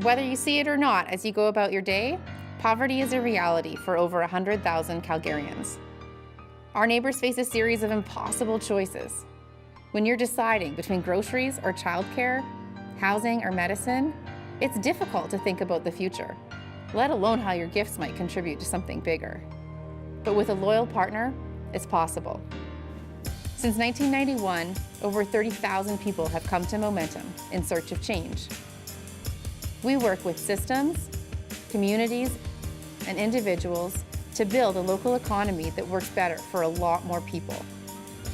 Whether you see it or not as you go about your day, poverty is a reality for over 100,000 Calgarians. Our neighbors face a series of impossible choices. When you're deciding between groceries or childcare, housing or medicine, it's difficult to think about the future, let alone how your gifts might contribute to something bigger. But with a loyal partner, it's possible. Since 1991, over 30,000 people have come to Momentum in search of change. We work with systems, communities, and individuals to build a local economy that works better for a lot more people.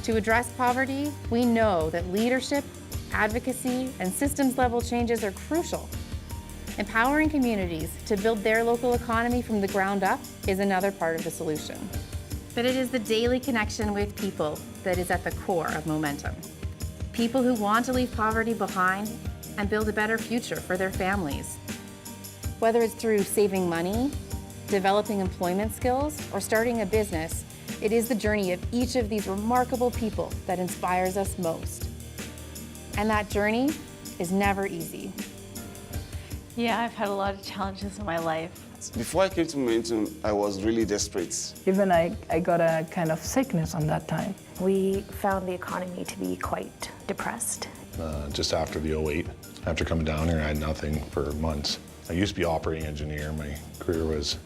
To address poverty, we know that leadership, advocacy, and systems-level changes are crucial. Empowering communities to build their local economy from the ground up is another part of the solution. But it is the daily connection with people that is at the core of Momentum. People who want to leave poverty behind and build a better future for their families. Whether it's through saving money, developing employment skills, or starting a business, it is the journey of each of these remarkable people that inspires us most. And that journey is never easy. Yeah, I've had a lot of challenges in my life. Before I came to Momentum, I was really desperate. Even I got a kind of sickness on that time. We found the economy to be quite depressed. Just after the '08, after coming down here, I had nothing for months. I used to be operating engineer. My career was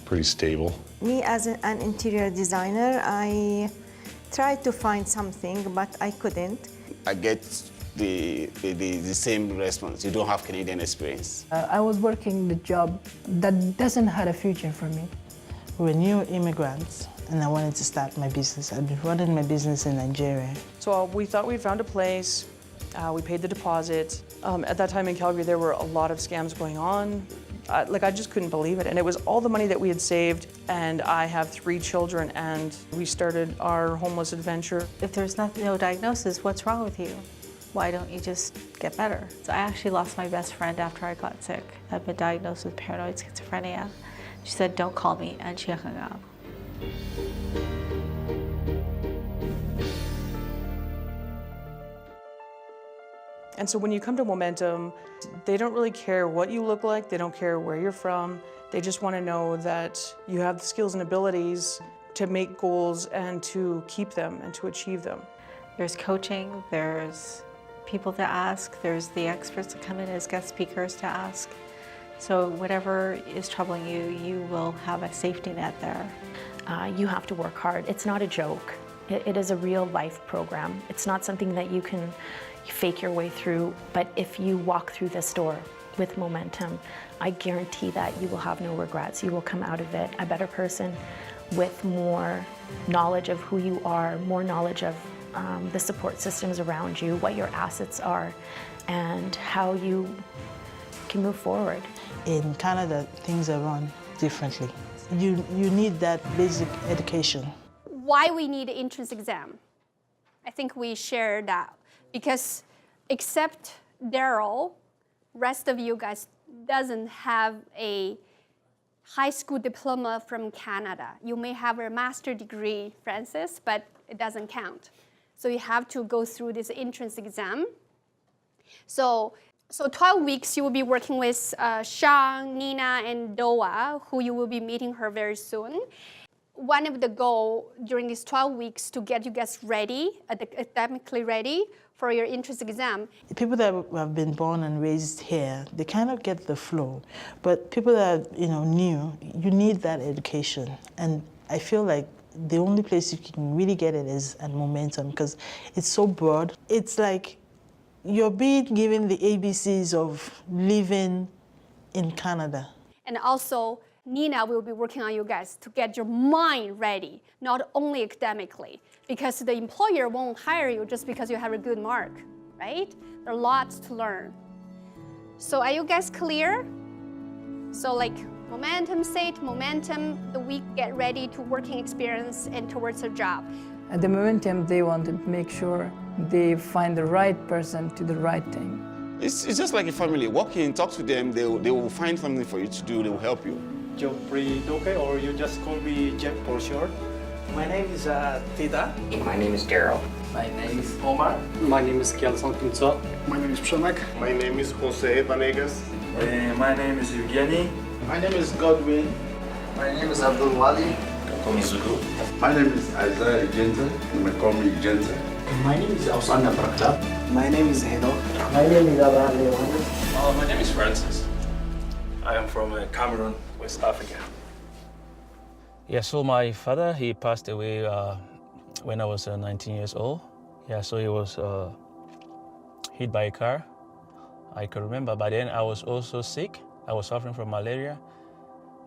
pretty stable. Me as an interior designer, I tried to find something, but I couldn't. I get the same response. You don't have Canadian experience. I was working the job that doesn't have a future for me. We were new immigrants, and I wanted to start my business. I'd been running my business in Nigeria. So we thought we found a place. We paid the deposit. At that time in Calgary, there were a lot of scams going on. I just couldn't believe it. And it was all the money that we had saved, and I have 3 children, and we started our homeless adventure. If there's no diagnosis, what's wrong with you? Why don't you just get better? So I actually lost my best friend after I got sick. I've been diagnosed with paranoid schizophrenia. She said, "Don't call me," and she hung up. And so when you come to Momentum, they don't really care what you look like, they don't care where you're from, they just want to know that you have the skills and abilities to make goals and to keep them and to achieve them. There's coaching, there's people to ask, there's the experts that come in as guest speakers to ask. So whatever is troubling you, you will have a safety net there. You have to work hard. It's not a joke. It is a real life program. It's not something that you can fake your way through, but if you walk through this door with Momentum, I guarantee that you will have no regrets. You will come out of it a better person with more knowledge of who you are, more knowledge of the support systems around you, what your assets are, and how you can move forward. In Canada, things are run differently. You need that basic education. Why we need an entrance exam? I think we share that because except Daryl, rest of you guys doesn't have a high school diploma from Canada. You may have a master's degree, Francis, but it doesn't count. So you have to go through this entrance exam. So 12 weeks you will be working with Sean, Nina, and Doa, who you will be meeting her very soon. One of the goals during these 12 weeks to get you guys ready, academically ready for your entrance exam. People that have been born and raised here, they kind of get the flow. But people that are new, you need that education. And I feel like the only place you can really get it is at Momentum because it's so broad. It's like you're being given the ABCs of living in Canada. And also, Nina will be working on you guys to get your mind ready, not only academically, because the employer won't hire you just because you have a good mark, right? There are lots to learn. So are you guys clear? So Momentum state, Momentum, the week get ready to working experience and towards a job. At the Momentum, they want to make sure they find the right person to the right thing. It's just like a family. Walk in, talk to them, they will find something for you to do, they will help you. Joffrey Doke, or you just call me Jeff for short. My name is Tita. My name is Daryl. My name is Omar. My name is Kelson Pinto. My name is Przemek. My name is Jose Vanegas. My name is Evgeny. My name is Godwin. My name is Abdul Wali. Call me Zulu. My name is Isaiah Gentle. You may call me Gentle. My name is Osana Prakta. My name is Heno. My name is Abraham Leon. My name is Francis. I am from Cameroon, West Africa. Yeah, so my father, he passed away when I was 19 years old. Yeah, so he was hit by a car. I can remember by then I was also sick. I was suffering from malaria.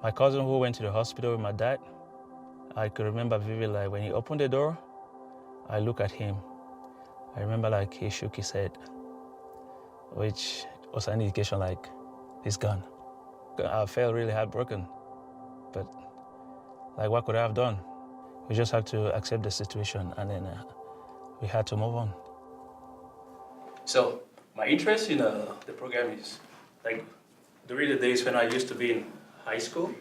My cousin who went to the hospital with my dad, I could remember vividly, like when he opened the door, I looked at him. I remember like he shook his head, which was an indication like he's gone. I felt really heartbroken, but like what could I have done? We just had to accept the situation and then we had to move on. So my interest in the program is like during the days when I used to be in high school,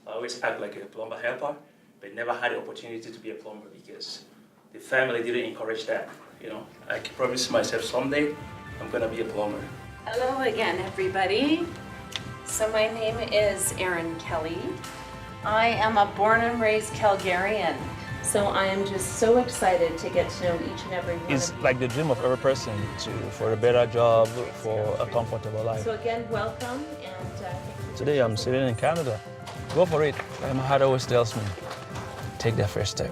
I always act like a plumber helper, but never had the opportunity to be a plumber because the family didn't encourage that. You know, I promised myself someday I'm gonna be a plumber. Hello again, everybody. So my name is Erin Kelly. I am a born and raised Calgarian. So I am just so excited to get to know each and every one It's of you. like the dream of every person for a better job, for a comfortable life. So again, welcome, and thank you. Today I'm sitting in Canada. Go for it. My heart always tells me, take that first step.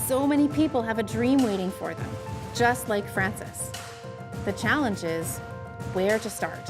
So many people have a dream waiting for them, just like Francis. The challenge is where to start.